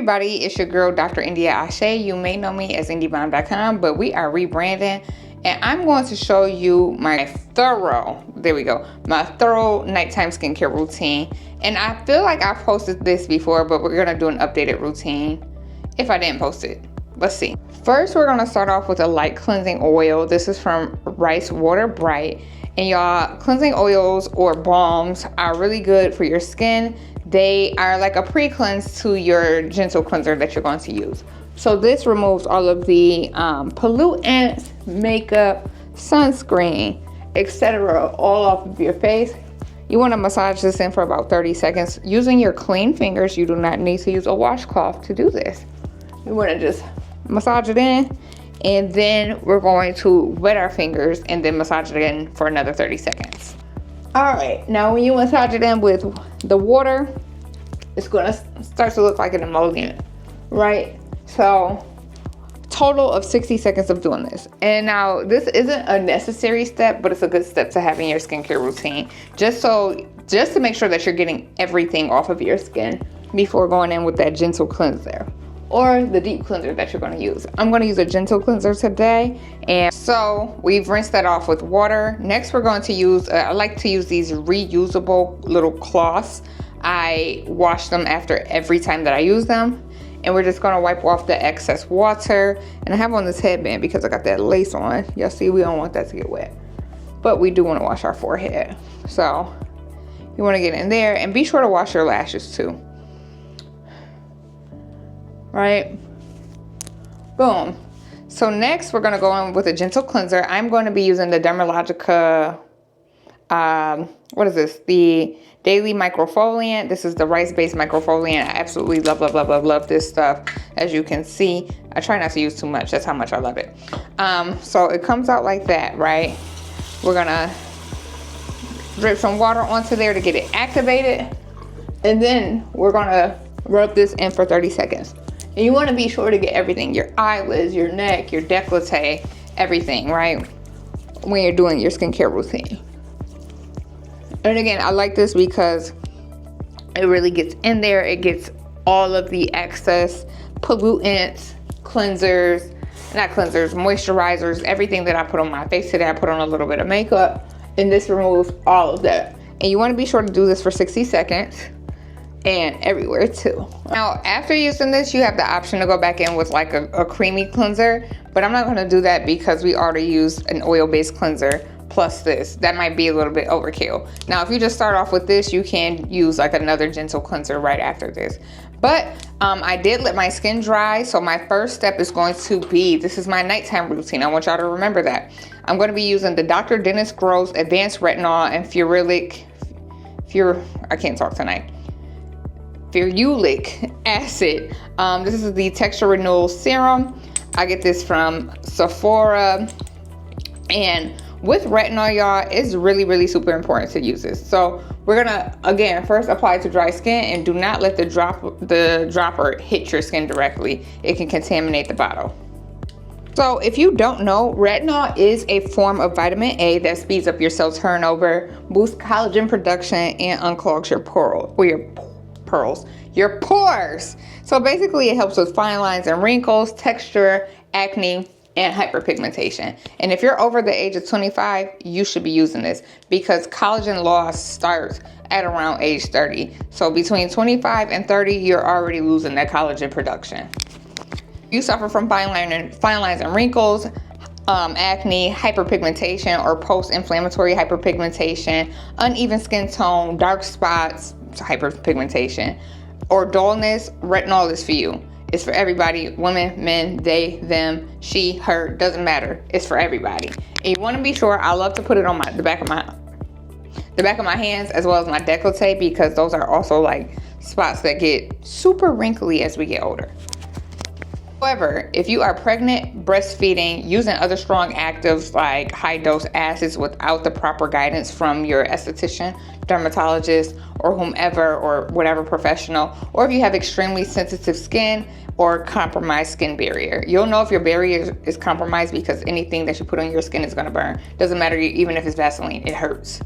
everybody, it's your girl Dr. India Ashe. You may know me as indiebomb.com, but we are rebranding, and I'm going to show you my thorough nighttime skincare routine. And I feel like I've posted this before, but we're gonna do an updated routine if I didn't post it. Let's see. First, we're gonna start off with a light cleansing oil. This is from Rice Water Bright. And y'all, cleansing oils or balms are really good for your skin. They are like a pre-cleanse to your gentle cleanser that you're going to use. So this removes all of the pollutants, makeup, sunscreen, etc. all off of your face. You want to massage this in for about 30 seconds. Using your clean fingers, you do not need to use a washcloth to do this. You want to just massage it in, and then we're going to wet our fingers and then massage it in for another 30 seconds. All right, now when you massage it in with the water, it's gonna start to look like an emollient, right? So total of 60 seconds of doing this. And now this isn't a necessary step, but it's a good step to have in your skincare routine. Just to make sure that you're getting everything off of your skin before going in with that gentle cleanser or the deep cleanser that you're going to use. I'm going to use a gentle cleanser today. And so we've rinsed that off with water. Next, we're going to use, I like to use these reusable little cloths. I wash them after every time that I use them. And we're just going to wipe off the excess water. And I have on this headband because I got that lace on. Y'all see, we don't want that to get wet. But we do want to wash our forehead. So you want to get in there, and be sure to wash your lashes too. Right? Boom. So next we're going to go in with a gentle cleanser. I'm going to be using the Dermalogica, what is this? The Daily Microfoliant. This is the rice-based microfoliant. I absolutely love this stuff. As you can see, I try not to use too much. That's how much I love it. So it comes out like that, right? We're going to drip some water onto there to get it activated. And then we're going to rub this in for 30 seconds. And you want to be sure to get everything, your eyelids, your neck, your décolleté, everything, right? When you're doing your skincare routine. And again, I like this because it really gets in there. It gets all of the excess pollutants, moisturizers, everything that I put on my face today. I put on a little bit of makeup, and this removes all of that. And you want to be sure to do this for 60 seconds. And everywhere too. Now, after using this, you have the option to go back in with like a creamy cleanser, but I'm not going to do that because we already used an oil-based cleanser plus this. That might be a little bit overkill. Now, if you just start off with this, you can use like another gentle cleanser right after this. But I did let my skin dry, so my first step is going to be, this is my nighttime routine. I want y'all to remember that. I'm going to be using the Dr. Dennis Gross Advanced Retinol and Ferulic acid. This is the Texture Renewal Serum. I get this from Sephora. And with retinol, y'all, it's really super important to use this. So we're gonna, again, first apply to dry skin, and do not let the dropper hit your skin directly. It can contaminate the bottle. So if you don't know, retinol is a form of vitamin A that speeds up your cell turnover, boosts collagen production, and unclogs your pores. So basically it helps with fine lines and wrinkles, texture, acne, and hyperpigmentation. And if you're over the age of 25, you should be using this because collagen loss starts at around age 30. So between 25 and 30, you're already losing that collagen production. You suffer from fine lines and wrinkles, acne, hyperpigmentation, or post-inflammatory hyperpigmentation, uneven skin tone, dark spots, hyperpigmentation, or dullness, retinol is for you. It's for everybody. Women, men, they, them, she, her, doesn't matter. It's for everybody. And you want to be sure, I love to put it on the back of my hands as well as my décolleté, because those are also like spots that get super wrinkly as we get older. However, if you are pregnant, breastfeeding, using other strong actives like high dose acids without the proper guidance from your esthetician, dermatologist, or whomever, or whatever professional, or if you have extremely sensitive skin or compromised skin barrier, you'll know if your barrier is compromised because anything that you put on your skin is going to burn. Doesn't matter even if it's Vaseline, it hurts.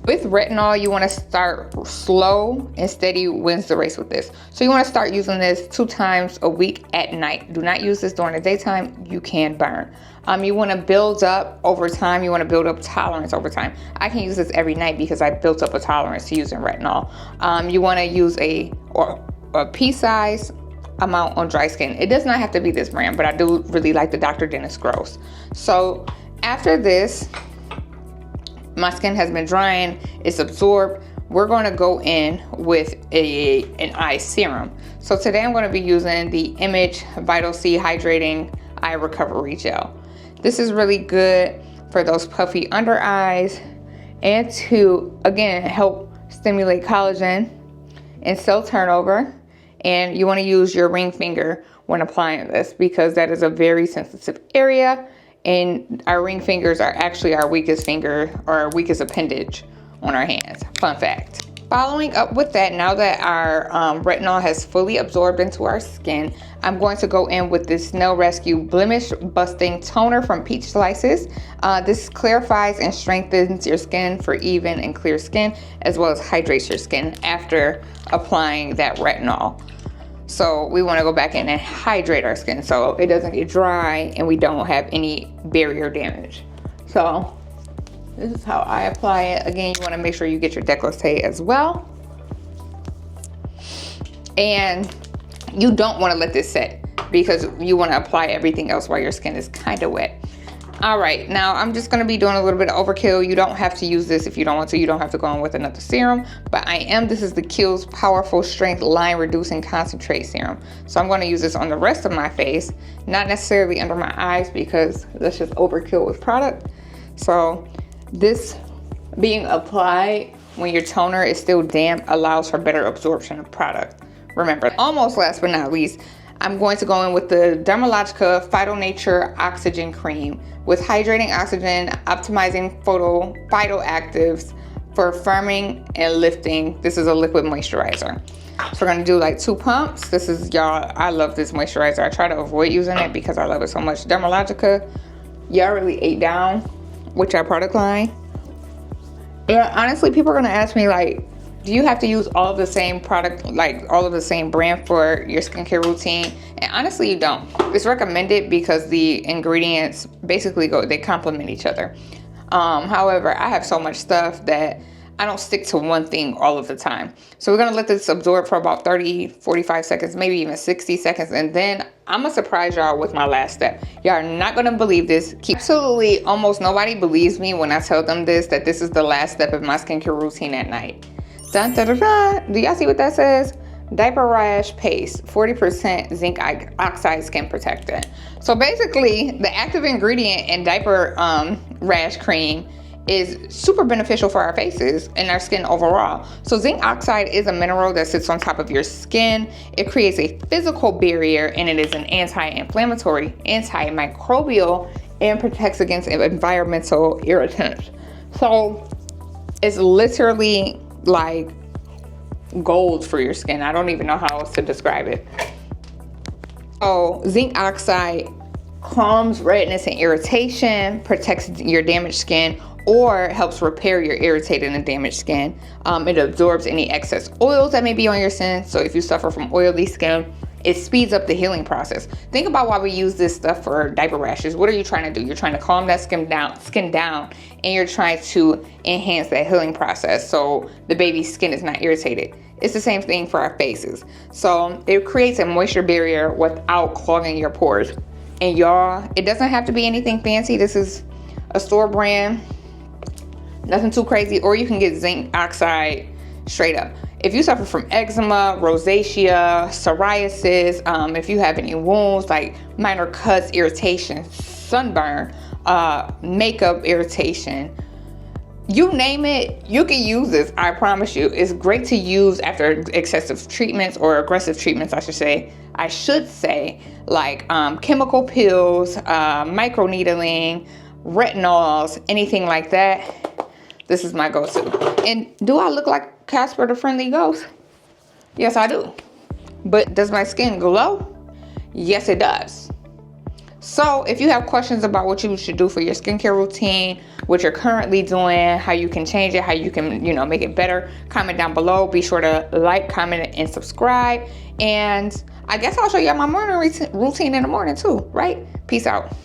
With retinol, you want to start slow and steady wins the race with this. So you want to start using this 2 times a week at night. Do not use this during the daytime. You can burn. You want to build up over time. You want to build up tolerance over time. I can use this every night because I built up a tolerance to using retinol. You want to use a pea size amount on dry skin. It does not have to be this brand, but I do really like the Dr. Dennis Gross. So after this, my skin has been drying, it's absorbed. We're going to go in with an eye serum. So today I'm going to be using the Image Vital C Hydrating Eye Recovery Gel. This is really good for those puffy under eyes and to, again, help stimulate collagen and cell turnover. And you want to use your ring finger when applying this because that is a very sensitive area. And our ring fingers are actually our weakest finger or our weakest appendage on our hands. Fun fact. Following up with that, now that our retinol has fully absorbed into our skin, I'm going to go in with this Snail Rescue Blemish Busting Toner from Peach Slices. This clarifies and strengthens your skin for even and clear skin, as well as hydrates your skin after applying that retinol. So we want to go back in and hydrate our skin so it doesn't get dry and we don't have any barrier damage. So this is how I apply it. Again, you want to make sure you get your décolleté as well. And you don't want to let this set because you want to apply everything else while your skin is kind of wet. All right, now I'm just gonna be doing a little bit of overkill. You don't have to use this if you don't want to. You don't have to go in with another serum, but this is the Kiehl's Powerful Strength Line Reducing Concentrate Serum. So I'm gonna use this on the rest of my face, not necessarily under my eyes because that's just overkill with product. So this being applied when your toner is still damp allows for better absorption of product. Remember, almost last but not least, I'm going to go in with the Dermalogica Phytonature Oxygen Cream with hydrating oxygen, optimizing phytoactives for firming and lifting. This is a liquid moisturizer. So we're gonna do like 2 pumps. This is, y'all, I love this moisturizer. I try to avoid using it because I love it so much. Dermalogica, y'all really ate down with your product line. Yeah, honestly, people are gonna ask me like, do you have to use all of the same product, like all of the same brand for your skincare routine? And honestly, you don't. It's recommended because the ingredients basically they complement each other. However, I have so much stuff that I don't stick to one thing all of the time. So we're gonna let this absorb for about 30, 45 seconds, maybe even 60 seconds. And then I'm gonna surprise y'all with my last step. Y'all are not gonna believe this. Absolutely almost nobody believes me when I tell them this, that this is the last step of my skincare routine at night. Dun, dun, dun, dun. Do y'all see what that says? Diaper Rash Paste, 40% zinc oxide skin protectant. So basically, the active ingredient in diaper rash cream is super beneficial for our faces and our skin overall. So zinc oxide is a mineral that sits on top of your skin. It creates a physical barrier and it is an anti-inflammatory, antimicrobial, and protects against environmental irritants. So it's literally like gold for your skin. I don't even know how else to describe it. So zinc oxide calms redness and irritation, protects your damaged skin, or helps repair your irritated and damaged skin. It absorbs any excess oils that may be on your skin. So if you suffer from oily skin, it speeds up the healing process. Think about why we use this stuff for diaper rashes. What are you trying to do? You're trying to calm that skin down, and you're trying to enhance that healing process so the baby's skin is not irritated. It's the same thing for our faces. So it creates a moisture barrier without clogging your pores. And y'all, it doesn't have to be anything fancy. This is a store brand, nothing too crazy, or you can get zinc oxide straight up. If you suffer from eczema, rosacea, psoriasis, if you have any wounds like minor cuts, irritation, sunburn, makeup irritation, you name it, you can use this. I promise you. It's great to use after excessive treatments or aggressive treatments, I should say, like chemical pills, microneedling, retinols, anything like that. This is my go-to. And do I look like Casper the Friendly Ghost? Yes, I do. But does my skin glow? Yes, it does. So if you have questions about what you should do for your skincare routine, what you're currently doing, how you can change it, how you can, make it better, comment down below. Be sure to like, comment, and subscribe. And I guess I'll show you my morning routine in the morning too, right? Peace out.